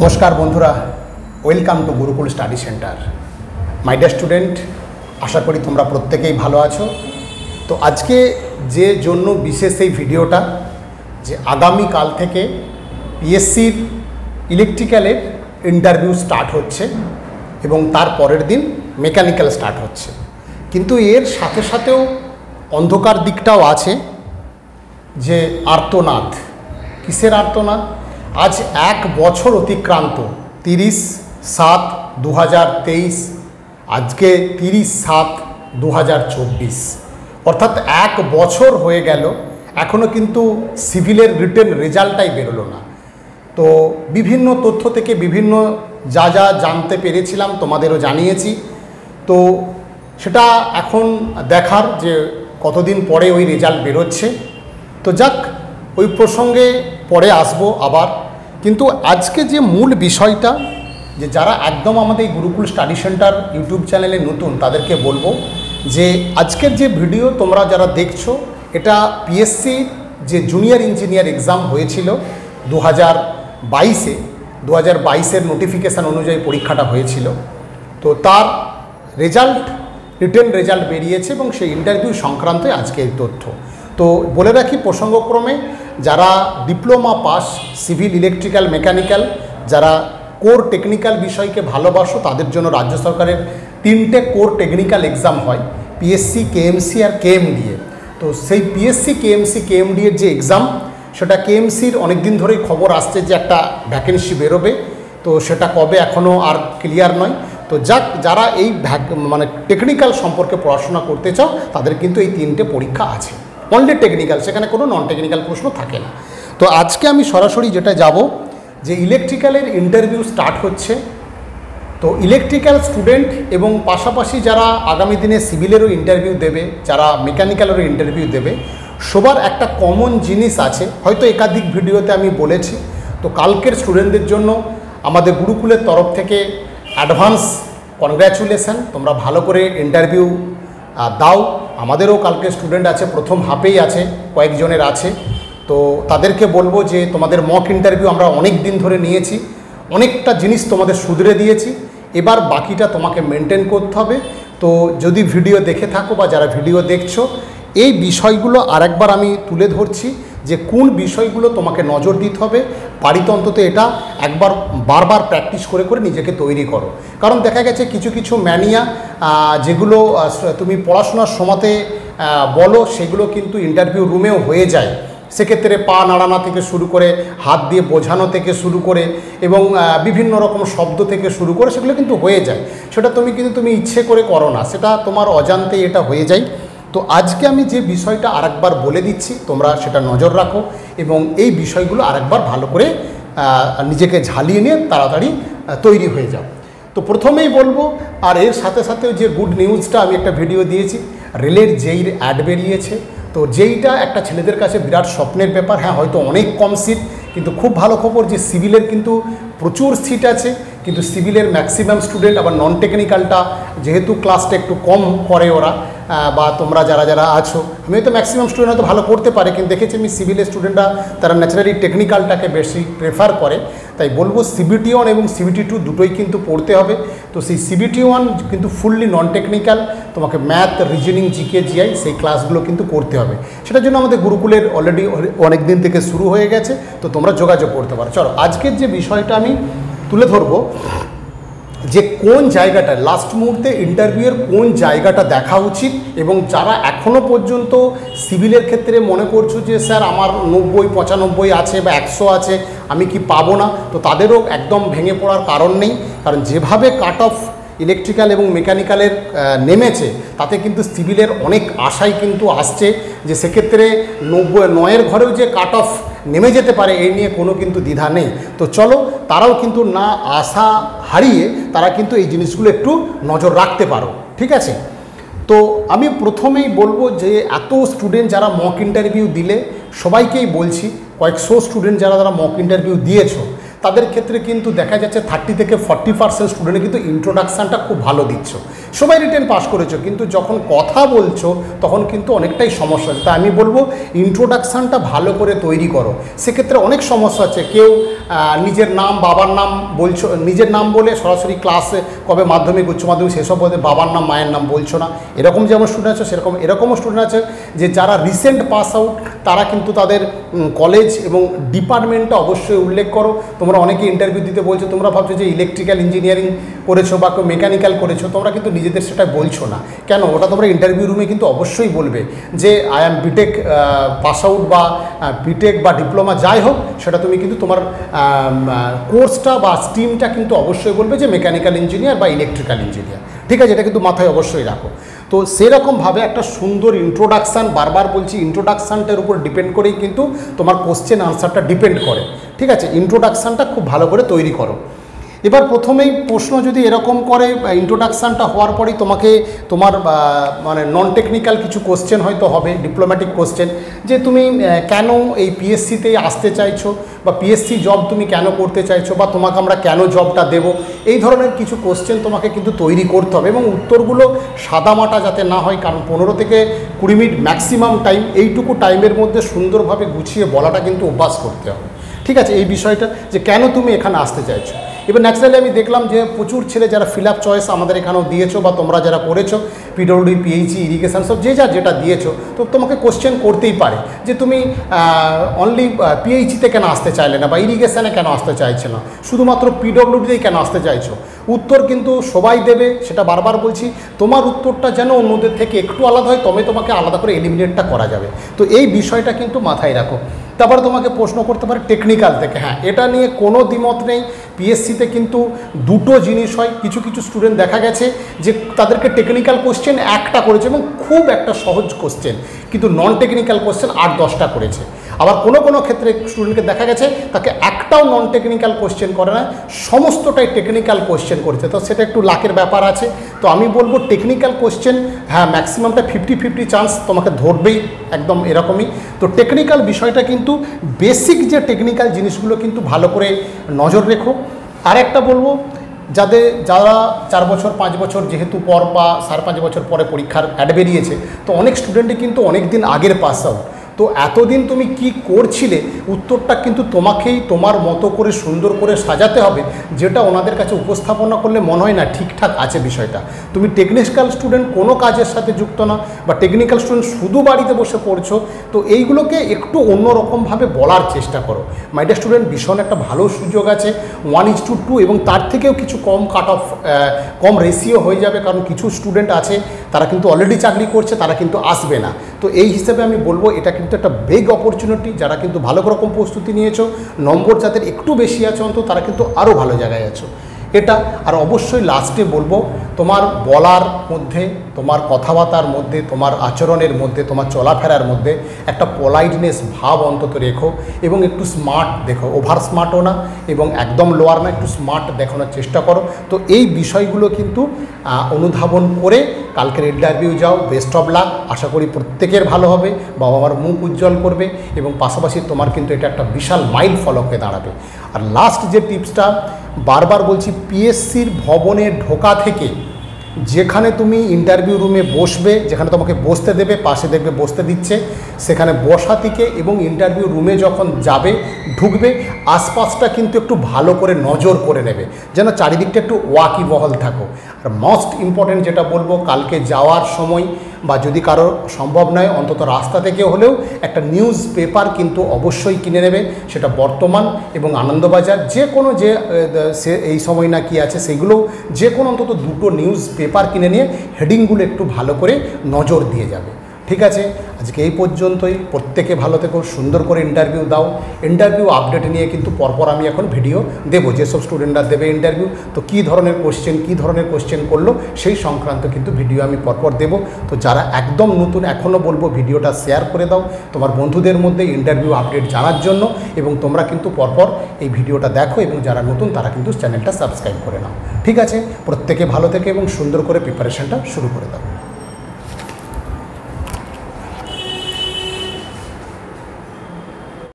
নমস্কার বন্ধুরা, welcome to Gurukul study centre. My dear student, আশা করি তোমরা প্রত্যেকেই ভালো আছো। তো আজকে যে জন্য বিশেষ এই ভিডিওটা, যে আগামীকাল থেকে পিএসসির ইলেকট্রিক্যালের ইন্টারভিউ স্টার্ট হচ্ছে এবং তার পরের দিন মেকানিক্যাল স্টার্ট হচ্ছে। কিন্তু এর সাথে সাথেও অন্ধকার দিকটাও আছে, যে আর্তনাদ। কিসের আর্তনাদ? আজ 1 বছর অতিক্রান্ত, 30/7/2023, আজকে 30/7/2024, অর্থাৎ 1 বছর হয়ে গেল, এখনও কিন্তু সিভিলের রিটেন রেজাল্টটাই বেরোলো না। তো বিভিন্ন তথ্য থেকে বিভিন্ন যা জানতে পেরেছিলাম তোমাদেরও জানিয়েছি। তো সেটা এখন দেখার যে কতদিন পরে ওই রেজাল্ট বেরোচ্ছে। তো যাক, ওই প্রসঙ্গে পরে আসবো আবার। কিন্তু আজকে যে মূল বিষয়টা, যে যারা একদম আমাদের এই গুরুকুল স্টাডি সেন্টার ইউটিউব চ্যানেলে নতুন, তাদেরকে বলবো যে আজকের যে ভিডিও তোমরা যারা দেখছো, এটা পিএসসি যে জুনিয়র ইঞ্জিনিয়ার এক্সাম হয়েছিল 2022-এ, 2022-এর নোটিফিকেশান অনুযায়ী পরীক্ষাটা হয়েছিল। তো তার রেজাল্ট, রিটেন রেজাল্ট বেরিয়েছে এবং সেই ইন্টারভিউ সংক্রান্ত আজকে এই তথ্য। তো বলে রাখি প্রসঙ্গক্রমে, যারা diploma pass civil, electrical, mechanical, যারা কোর টেকনিক্যাল বিষয়কে ভালোবাসো, তাদের জন্য রাজ্য সরকারের 3টে কোর টেকনিক্যাল এক্সাম হয়, পিএসসি, কেএমসি আর কেএমডিএ। তো সেই পিএসসি, কেএমসি, কেএমডিএর যে এক্সাম, সেটা কেএমসির অনেক দিন ধরেই খবর আসছে যে একটা ভ্যাকেন্সি বেরোবে। তো সেটা কবে এখনও আর ক্লিয়ার নয়। তো যাক, যারা এই টেকনিক্যাল সম্পর্কে পড়াশোনা করতে চাও, তাদের কিন্তু এই 3টে পরীক্ষা আছে। অনলি টেকনিক্যাল, সেখানে কোনো নন টেকনিক্যাল প্রশ্ন থাকে না। তো আজকে আমি সরাসরি যেটা যাব, যে ইলেকট্রিক্যালের ইন্টারভিউ স্টার্ট হচ্ছে। তো ইলেকট্রিক্যাল স্টুডেন্ট এবং পাশাপাশি যারা আগামী দিনে সিভিলেরও ইন্টারভিউ দেবে, যারা মেকানিক্যালেরও ইন্টারভিউ দেবে, সবার একটা কমন জিনিস আছে, হয়তো একাধিক ভিডিওতে আমি বলেছি। তো কালকের স্টুডেন্টদের জন্য আমাদের গুরুকুলের তরফ থেকে অ্যাডভান্স কনগ্র্যাচুলেশন, তোমরা ভালো করে ইন্টারভিউ দাও। আমাদেরও কালকে স্টুডেন্ট আছে, প্রথম হাফেই আছে, কয়েকজনের আছে। তো তাদেরকে বলবো যে তোমাদের মক ইন্টারভিউ আমরা অনেক দিন ধরে নিয়েছি, অনেকটা জিনিস তোমাদের শুধরে দিয়েছি, এবার বাকিটা তোমাকে মেনটেন করতে হবে। তো যদি ভিডিও দেখে থাকো বা যারা ভিডিও দেখছো, এই বিষয়গুলো আরেকবার আমি তুলে ধরছি, যে কোন বিষয়গুলো তোমাকে নজর দিতে হবে। বাড়িতে অন্তত এটা একবার বারবার প্র্যাকটিস করে করে নিজেকে তৈরি করো। কারণ দেখা গেছে কিছু কিছু ম্যানিয়া, যেগুলো তুমি পড়াশোনার সময়তে বলো, সেগুলো কিন্তু ইন্টারভিউ রুমেও হয়ে যায়। সেক্ষেত্রে পা নাড়ানো থেকে শুরু করে, হাত দিয়ে বোঝানো থেকে শুরু করে, এবং বিভিন্ন রকম শব্দ থেকে শুরু করে, সেগুলো কিন্তু হয়ে যায়। সেটা তুমি ইচ্ছে করে করো না, সেটা তোমার অজান্তেই এটা হয়ে যায়। তো আজকে আমি যে বিষয়টা আরেকবার বলে দিচ্ছি, তোমরা সেটা নজর রাখো এবং এই বিষয়গুলো আরেকবার ভালো করে নিজেকে ঝালিয়ে নিয়ে তাড়াতাড়ি তৈরি হয়ে যাও। তো প্রথমেই বলবো, আর এর সাথে সাথেও যে গুড নিউজটা, আমি একটা ভিডিও দিয়েছি, রেলের জেইর অ্যাড বেরিয়েছে। তো যেইটা একটা ছেলেদের কাছে বিরাট স্বপ্নের ব্যাপার। হ্যাঁ, হয়তো অনেক কম সিট, কিন্তু খুব ভালো খবর যে সিভিলের কিন্তু প্রচুর সিট আছে। কিন্তু সিভিলের ম্যাক্সিমাম স্টুডেন্ট, আবার নন টেকনিক্যালটা যেহেতু ক্লাসটা একটু কম করে ওরা, বা তোমরা যারা যারা আছো, আমি হয়তো ম্যাক্সিমাম স্টুডেন্ট হয়তো ভালো করতে পারে, কিন্তু দেখেছি আমি সিভিলের স্টুডেন্টরা তারা ন্যাচারালি টেকনিক্যালটাকে বেশি প্রেফার করে। তাই বলবো CBT 1 এবং CBT 2 দুটোই কিন্তু পড়তে হবে। তো সেই CBT 1 কিন্তু ফুললি নন টেকনিক্যাল, তোমাকে ম্যাথ, রিজনিং, জিকে, জিআই সেই ক্লাসগুলো কিন্তু করতে হবে। সেটার জন্য আমাদের গুরুকুলের অলরেডি অনেক দিন থেকে শুরু হয়ে গেছে, তো তোমরা যোগাযোগ করতে পারো। চলো, আজকের যে বিষয়টা আমি তুলে ধরবো, যে কোন জায়গাটা লাস্ট মুহূর্তে ইন্টারভিউয়ের কোন জায়গাটা দেখা উচিত, এবং যারা এখনও পর্যন্ত সিভিলের ক্ষেত্রে মনে করছো যে স্যার আমার 90-95 আছে বা 100 আছে, আমি কি পাবো না, তো তাদেরও একদম ভেঙে পড়ার কারণ নেই। কারণ যেভাবে কাট অফ ইলেকট্রিক্যাল এবং মেকানিক্যালের নেমেছে, তাতে কিন্তু সিভিলের অনেক আশাই কিন্তু আসছে, যে সেক্ষেত্রে 99-এর ঘরেও যে কাট অফ নেমে যেতে পারে, এই নিয়ে কোনো কিন্তু দ্বিধা নেই। তো চলো, তারাও কিন্তু না আশা হারিয়ে তারা কিন্তু এই জিনিসগুলো একটু নজর রাখতে পারো, ঠিক আছে? তো আমি প্রথমেই বলবো যে এত স্টুডেন্ট যারা মক ইন্টারভিউ দিলে, সবাইকেই বলছি, কয়েকশো স্টুডেন্ট যারা মক ইন্টারভিউ দিয়েছো, তাদের ক্ষেত্রে কিন্তু দেখা যাচ্ছে 30 থেকে 40% স্টুডেন্ট কিন্তু ইন্ট্রোডাকশানটা খুব ভালো দিচ্ছ, সবাই রিটেন পাস করেছো, কিন্তু যখন কথা বলছো তখন কিন্তু অনেকটাই সমস্যা আছে। তাই আমি বলবো ইন্ট্রোডাকশানটা ভালো করে তৈরি করো। সেক্ষেত্রে অনেক সমস্যা আছে, কেউ নিজের নাম বাবার নাম বলছো, নিজের নাম বলে সরাসরি ক্লাসে কবে মাধ্যমিক উচ্চ মাধ্যমিক সেসব বলতে বাবার নাম মায়ের নাম বলছো না, এরকম যেমন স্টুডেন্ট আছে সেরকম এরকমও স্টুডেন্ট আছে যে যারা রিসেন্ট পাস আউট তারা কিন্তু তাদের কলেজ এবং ডিপার্টমেন্টটা অবশ্যই উল্লেখ করো। তোমরা অনেকে ইন্টারভিউ দিতে বলছো, তোমরা ভাবছো যে ইলেকট্রিক্যাল ইঞ্জিনিয়ারিং করেছো বা কেউ মেকানিক্যাল করেছো, তোমরা কিন্তু নিজেদের সেটা বলছো না কেন, ওটা তোমরা ইন্টারভিউ রুমে কিন্তু অবশ্যই বলবে যে I am BTech pass out বা বিটেক বা ডিপ্লোমা যাই হোক, সেটা তুমি কিন্তু তোমার কোর্সটা বা স্ট্রিমটা কিন্তু অবশ্যই বলবে যে মেকানিক্যাল ইঞ্জিনিয়ার বা ইলেকট্রিক্যাল ইঞ্জিনিয়ার, ঠিক আছে, এটা কিন্তু মাথায় অবশ্যই রাখো। তো সেরকমভাবে একটা সুন্দর ইন্ট্রোডাকশান, বারবার বলছি ইন্ট্রোডাকশানটার উপর ডিপেন্ড করেই কিন্তু তোমার কোশ্চেন আনসারটা ডিপেন্ড করে, ঠিক আছে। ইন্ট্রোডাকশানটা খুব ভালো করে তৈরি করো। এবার প্রথমেই প্রশ্ন যদি এরকম করে, ইন্ট্রোডাকশানটা হওয়ার পরেই তোমাকে তোমার মানে নন টেকনিক্যাল কিছু কোশ্চেন হয়তো হবে, ডিপ্লোম্যাটিক কোশ্চেন, যে তুমি কেন এই পিএসসিতেই আসতে চাইছো বা পিএসসি জব তুমি কেন করতে চাইছো বা তোমাকে আমরা কেন জবটা দেব, এই ধরনের কিছু কোশ্চেন তোমাকে কিন্তু তৈরি করতে হবে এবং উত্তরগুলো সাদামাটা যাতে না হয়, কারণ 15 থেকে 20 মিনিট ম্যাক্সিমাম টাইম, এইটুকু টাইমের মধ্যে সুন্দরভাবে গুছিয়ে বলাটা কিন্তু অভ্যাস করতে হবে, ঠিক আছে। এই বিষয়টা যে কেন তুমি এখানে আসতে চাইছো। এবার ন্যাচারালি আমি দেখলাম যে প্রচুর ছেলে যারা ফিল আপ চয়েস আমাদের এখানেও দিয়েছো বা তোমরা যারা করেছো পিডব্লিউডি পিএইচই ইরিগেশন সব যে যেটা দিয়েছো, তো তোমাকে কোশ্চেন করতেই পারে যে তুমি অনলি পিএইচিতে কেন আসতে চাইলে না বা ইরিগেশনে কেন আসতে চাইছে না, শুধুমাত্র পিডব্লিউডিতেই কেন আসতে চাইছো। উত্তর কিন্তু সবাই দেবে, সেটা বারবার বলছি, তোমার উত্তরটা যেন অন্যদের থেকে একটু আলাদা হয়, তবে তোমাকে আলাদা করে এলিমিনেটটা করা যাবে। তো এই বিষয়টা কিন্তু মাথায় রাখো। তারপরে তোমাকে প্রশ্ন করতে পারে টেকনিক্যাল থেকে, হ্যাঁ এটা নিয়ে কোনো দ্বিমত নেই, পিএসসিতে কিন্তু দুটো জিনিস হয়, কিছু কিছু স্টুডেন্ট দেখা গেছে যে তাদেরকে টেকনিক্যাল কোশ্চেন একটা করেছে এবং খুব একটা সহজ কোশ্চেন, কিন্তু নন টেকনিক্যাল কোশ্চেন 8-10টা করেছে। আবার কোনো কোনো ক্ষেত্রে স্টুডেন্টকে দেখা গেছে তাকে একটাও নন টেকনিক্যাল কোশ্চেন করে না, সমস্তটাই টেকনিক্যাল কোশ্চেন করেছে, তো সেটা একটু লাকের ব্যাপার আছে। তো আমি বলবো টেকনিক্যাল কোশ্চেন হ্যাঁ ম্যাক্সিমামটা 50-50 চান্স তোমাকে ধরবেই, একদম এরকমই। তো টেকনিক্যাল বিষয়টা কিন্তু বেসিক যে টেকনিক্যাল জিনিসগুলো কিন্তু ভালো করে নজর রেখো। আর একটা বলবো, যারা 4 বছর 5 বছর যেহেতু পর বা 5.5 বছর পরে পরীক্ষার অ্যাড বেরিয়েছে, তো অনেক স্টুডেন্টই কিন্তু অনেক দিন আগের পাস আউট, তো এতদিন তুমি কি করছিলে উত্তরটা কিন্তু তোমাকেই তোমার মতো করে সুন্দর করে সাজাতে হবে, যেটা ওনাদের কাছে উপস্থাপনা করলে মনে হয় না ঠিকঠাক আছে বিষয়টা। তুমি টেকনিক্যাল স্টুডেন্ট কোনো কাজের সাথে যুক্ত না, বা টেকনিক্যাল স্টুডেন্ট শুধু বাড়িতে বসে পড়ছো, তো এইগুলোকে একটু অন্যরকমভাবে বলার চেষ্টা করো। মাই ডিয়ার স্টুডেন্ট, ভীষণ একটা ভালো সুযোগ আছে 1:2 এবং তার থেকেও কিছু কম কাট অফ, কম রেশিও হয়ে যাবে, কারণ কিছু স্টুডেন্ট আছে তারা কিন্তু অলরেডি চাকরি করছে, তারা কিন্তু আসবে না। তো এই হিসেবে আমি বলবো এটা কিন্তু একটা বিগ অপরচুনিটি, যারা কিন্তু ভালো রকম প্রস্তুতি নিয়েছো, নম্বর যাদের একটু বেশি আছে অন্তত, তারা কিন্তু আরও ভালো জায়গায় আছো এটা। আর অবশ্যই লাস্টে বলবো, তোমার বলার মধ্যে, তোমার কথাবার্তার মধ্যে, তোমার আচরণের মধ্যে, তোমার চলাফেরার মধ্যে একটা পোলাইটনেস ভাব অন্তত রেখো এবং একটু স্মার্ট দেখো, ওভার স্মার্টও না এবং একদম লোয়ার না, একটু স্মার্ট দেখানোর চেষ্টা করো। তো এই বিষয়গুলো কিন্তু অনুধাবন করে কালকের ইন্টারভিউ যাও, বেস্ট অফ লাক, আশা করি প্রত্যেকের ভালো হবে, বাবা মার মুখ উজ্জ্বল করবে এবং পাশাপাশি তোমার কিন্তু এটা একটা বিশাল মাইল ফলকে দাঁড়াবে। আর লাস্ট যে টিপসটা বারবার বলছি, পিএসসির ভবনে ঢোকা থেকে যেখানে তুমি ইন্টারভিউ রুমে বসবে, যেখানে তোমাকে বসতে দেবে, পাশে দেখবে বসতে দিচ্ছে, সেখানে বসা থেকে এবং ইন্টারভিউ রুমে যখন যাবে ঢুকবে, আশপাশটা কিন্তু একটু ভালো করে নজর করে নেবে, যেন চারিদিকটা একটু ওয়াকিবহল থাকো। আর মোস্ট ইম্পর্টেন্ট যেটা বলবো, কালকে যাওয়ার সময় বা যদি কারো সম্ভব নয় অন্তত রাস্তা থেকে হলেও একটা নিউজ পেপার কিন্তু অবশ্যই কিনে নেবে, সেটা বর্তমান এবং আনন্দবাজার, যে কোনো যে সে এই সময় না কি আছে সেগুলো, যে কোনো অন্তত 2টো নিউজ পেপার কিনে নিয়ে হেডিংগুলো একটু ভালো করে নজর দিয়ে যাবে। ঠিক আছে, আজকে এই পর্যন্তই। প্রত্যেকে ভালো থেকো, সুন্দর করে ইন্টারভিউ দাও। ইন্টারভিউ আপডেট নিয়ে কিন্তু পরপর আমি এখন ভিডিও দেবো, যেসব স্টুডেন্টরা দেবে ইন্টারভিউ, তো কী ধরনের কোশ্চেন করলো সেই সংক্রান্ত কিন্তু ভিডিও আমি পরপর দেবো। তো যারা একদম নতুন, এখনও বলবো ভিডিওটা শেয়ার করে দাও তোমার বন্ধুদের মধ্যে ইন্টারভিউ আপডেট জানার জন্য, এবং তোমরা কিন্তু পরপর এই ভিডিওটা দেখো, এবং যারা নতুন তারা কিন্তু চ্যানেলটা সাবস্ক্রাইব করে নাও। ঠিক আছে, প্রত্যেকে ভালো থেকে এবং সুন্দর করে প্রিপারেশনটা শুরু করে দাও।